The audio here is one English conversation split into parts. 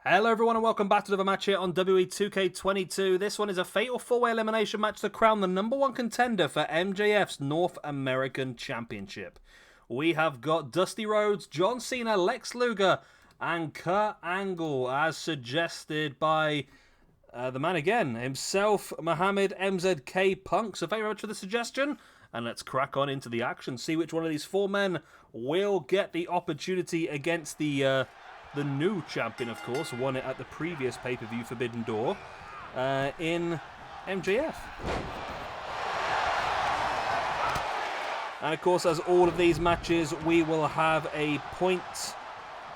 Hello everyone and welcome back to another match here on WWE 2K22. This one is a Fatal 4-Way Elimination match to crown the #1 contender for MJF's North American Championship. We have got Dusty Rhodes, John Cena, Lex Luger, and Kurt Angle, as suggested by the man again, himself, Mohammed MZK Punk. So thank you very much for the suggestion, and let's crack on into the action. See which one of these four men will get the opportunity against the new champion, of course, won it at the previous pay-per-view Forbidden Door in MJF. And of course, as all of these matches, we will have a point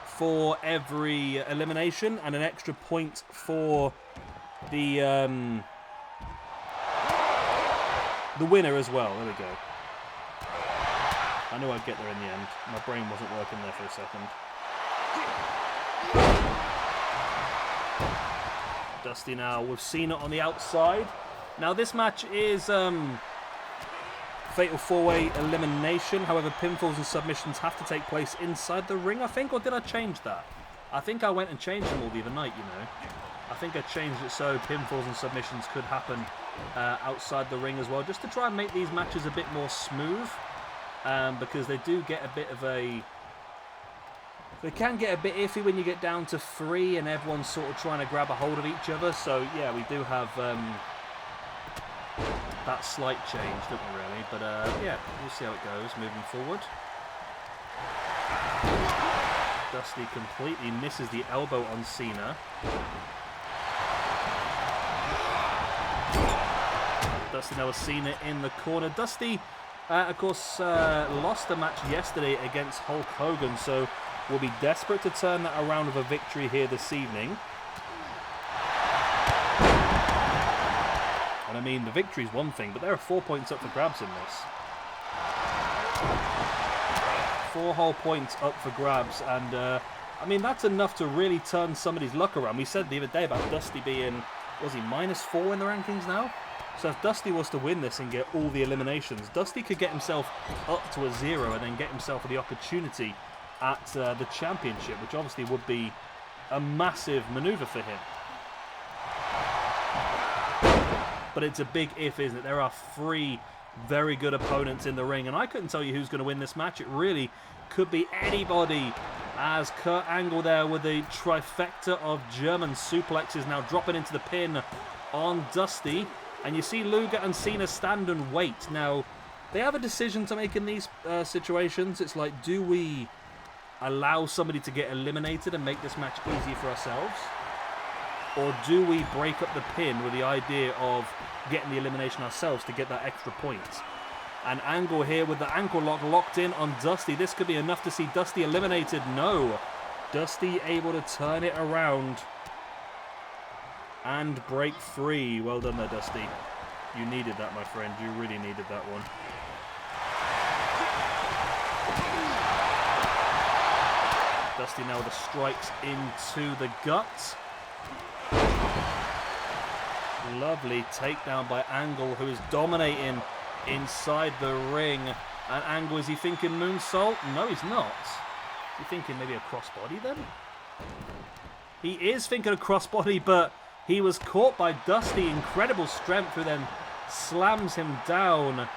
for every elimination and an extra point for the winner as well. There we go. I knew I'd get there in the end. My brain wasn't working there for a second. Dusty now with Cena on the outside. Now this match is Fatal 4-Way Elimination. However, pinfalls and submissions have to take place inside the ring, I think. Or did I change that? I think I went and changed them all the other night, you know. I think I changed it so pinfalls and submissions could happen outside the ring as well, just to try and make these matches a bit more smooth. Because they do get a bit of a... They can get a bit iffy when you get down to 3 and everyone's sort of trying to grab a hold of each other. So, yeah, we do have that slight change, don't we, really? But, yeah, we'll see how it goes moving forward. Dusty completely misses the elbow on Cena. Dusty now with Cena in the corner. Dusty, of course, lost the match yesterday against Hulk Hogan, so will be desperate to turn that around with a victory here this evening. And I mean, the victory is one thing, but there are 4 points up for grabs in this. 4 whole points up for grabs, and I mean, that's enough to really turn somebody's luck around. We said the other day about Dusty being, was he -4 in the rankings now? So if Dusty was to win this and get all the eliminations, Dusty could get himself up to a 0 and then get himself the opportunity at the championship, which obviously would be a massive maneuver for him. But it's a big if, isn't it? There are 3 very good opponents in the ring, and I couldn't tell you who's going to win this match. It really could be anybody, as Kurt Angle there with a trifecta of German suplexes now dropping into the pin on Dusty. And you see Luger and Cena stand and wait. Now, they have a decision to make in these situations. It's like, do we allow somebody to get eliminated and make this match easier for ourselves? Or do we break up the pin with the idea of getting the elimination ourselves to get that extra point? And Angle here with the ankle lock locked in on Dusty. This could be enough to see Dusty eliminated. No. Dusty able to turn it around and break free. Well done there, Dusty. You needed that, my friend. You really needed that one. Dusty now with the strikes into the gut. Lovely takedown by Angle, who is dominating inside the ring. And Angle, is he thinking moonsault? No, he's not. Is he thinking maybe a crossbody then? He is thinking a crossbody, but he was caught by Dusty. Incredible strength, who then slams him down.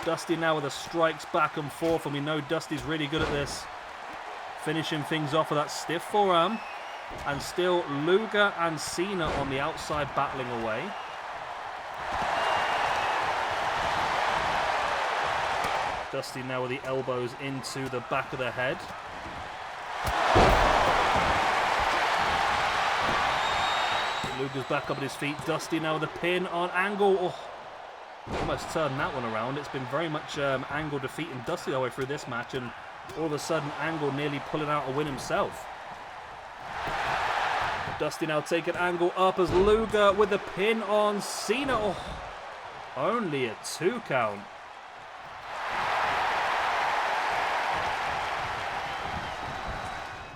Dusty now with the strikes back and forth, and we know Dusty's really good at this. Finishing things off with that stiff forearm. And still Luger and Cena on the outside battling away. Dusty now with the elbows into the back of the head. Luger's back up at his feet. Dusty now with a pin on Angle. Oh, almost turned that one around. It's been very much Angle defeating Dusty all the way through this match, and all of a sudden Angle nearly pulling out a win himself. Dusty now taking Angle up as Luger with the pin on Cena. Oh, only a 2 count.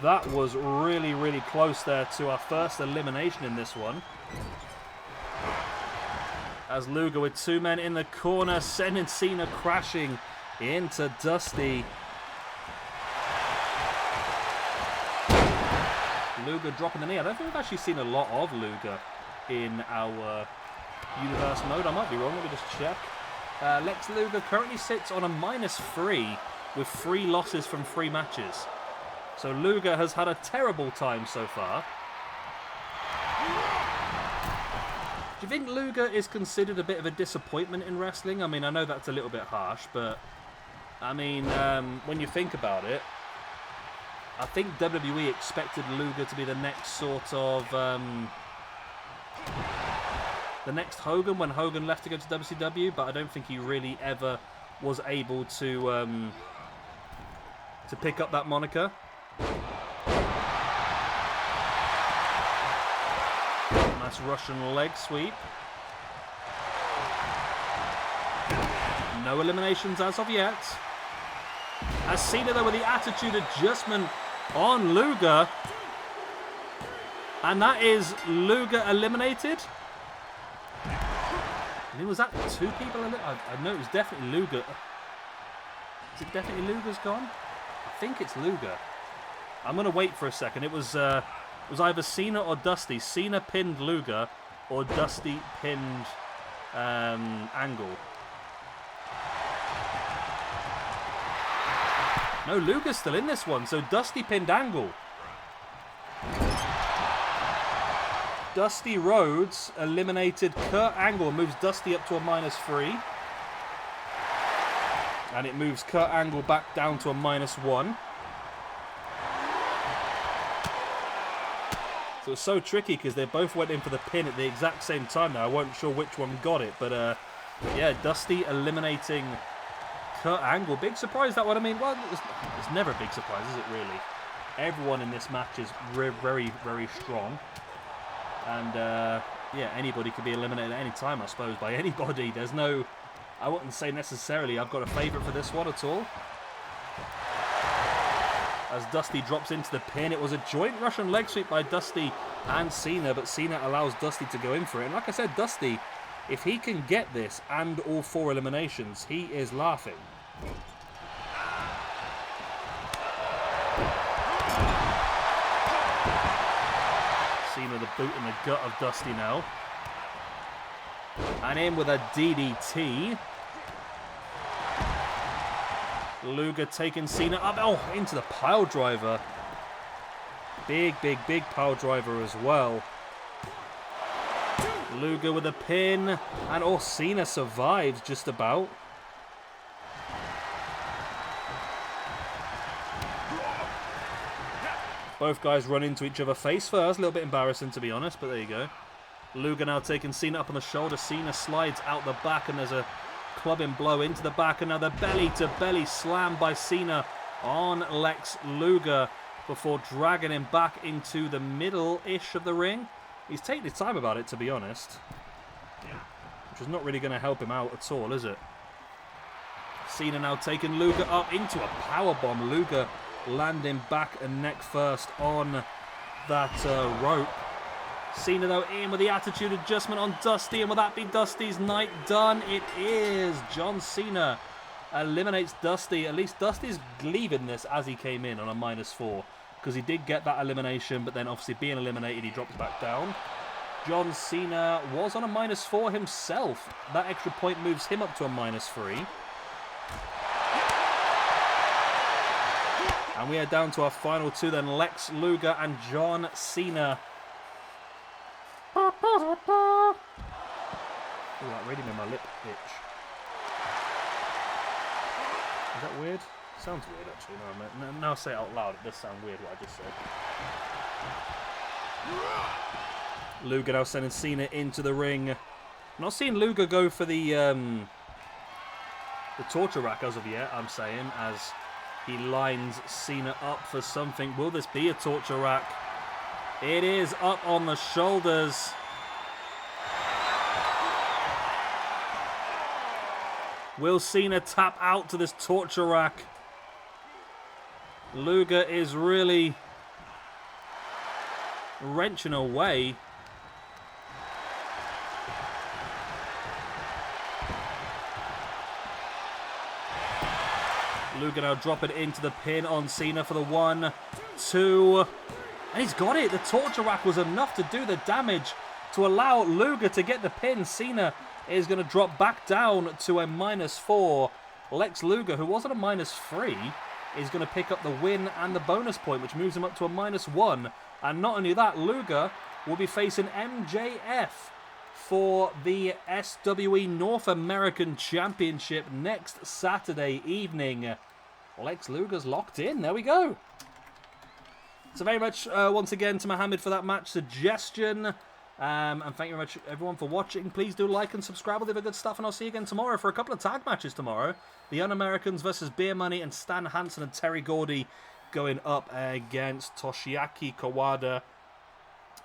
That was really, really close there to our first elimination in this one. As Luger with 2 men in the corner, sending Cena crashing into Dusty. Luger dropping the knee. I don't think we've actually seen a lot of Luger in our universe mode. I might be wrong. Let me just check. Lex Luger currently sits on a -3 with 3 losses from 3 matches. So Luger has had a terrible time so far. Do you think Luger is considered a bit of a disappointment in wrestling? I mean, I know that's a little bit harsh, but I mean, when you think about it, I think WWE expected Luger to be the next sort of the next Hogan when Hogan left to go to WCW, but I don't think he really ever was able to pick up that moniker. Nice Russian leg sweep. No eliminations as of yet. As Cena though with the attitude adjustment on Luger. And that is Luger eliminated. I mean, was that 2 people? I know it was definitely Luger. Is it definitely Luger's gone? I think it's Luger. I'm going to wait for a second. It was either Cena or Dusty. Cena pinned Luger or Dusty pinned Angle. No, Luger's still in this one, so Dusty pinned Angle. Dusty Rhodes eliminated Kurt Angle, moves Dusty up to a -3. And it moves Kurt Angle back down to a -1. So it's so tricky because they both went in for the pin at the exact same time now. I wasn't sure which one got it, but yeah, Dusty eliminating Kurt Angle. Big surprise, that one. I mean, well, it's never a big surprise, is it really? Everyone in this match is very, very strong. And, yeah, anybody could be eliminated at any time, I suppose, by anybody. There's no... I wouldn't say necessarily I've got a favourite for this one at all. As Dusty drops into the pin, it was a joint Russian leg sweep by Dusty and Cena, but Cena allows Dusty to go in for it. And like I said, Dusty, if he can get this and all 4 eliminations, he is laughing. Cena the boot in the gut of Dusty now. And in with a DDT. Luger taking Cena up. Oh, into the pile driver. Big pile driver as well. Luger with a pin. And Cena survives just about. Both guys run into each other face first. A little bit embarrassing, to be honest, but there you go. Luger now taking Cena up on the shoulder. Cena slides out the back, and there's a clubbing blow into the back. Another belly-to-belly slam by Cena on Lex Luger before dragging him back into the middle-ish of the ring. He's taking his time about it, to be honest. Which is not really going to help him out at all, is it? Cena now taking Luger up into a powerbomb. Luger landing back and neck first on that rope. Cena though in with the attitude adjustment on Dusty, and will that be Dusty's night done? It is. John Cena eliminates Dusty. At least Dusty's leaving this as he came in on a -4, because he did get that elimination, but then obviously being eliminated he drops back down. John Cena was on a -4 himself. That extra point moves him up to a -3. And we are down to our final 2 then, Lex Luger and John Cena. Oh, that really made my lip itch. Is that weird? Sounds weird, actually. No, now I say it out loud, it does sound weird what I just said. Luger now sending Cena into the ring. Not seeing Luger go for the torture rack as of yet, I'm saying, as he lines Cena up for something. Will this be a torture rack? It is up on the shoulders. Will Cena tap out to this torture rack? Luger is really wrenching away. Luger now dropping into the pin on Cena for the 1, 2. And he's got it. The torture rack was enough to do the damage to allow Luger to get the pin. Cena is going to drop back down to a -4. Lex Luger, who was at a -3, is going to pick up the win and the bonus point, which moves him up to a -1. And not only that, Luger will be facing MJF for the SWE North American Championship next Saturday evening. Lex Luger's locked in. There we go. So very much, once again, to Mohammed for that match suggestion. And thank you very much, everyone, for watching. Please do like and subscribe. All the other good stuff. And I'll see you again tomorrow for a couple of tag matches tomorrow. The Un-Americans versus Beer Money and Stan Hansen and Terry Gordy going up against Toshiaki Kawada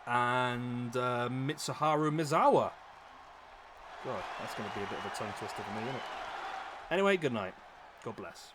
and Mitsuharu Misawa. God, that's going to be a bit of a tongue twister for me, isn't it? Anyway, good night. God bless.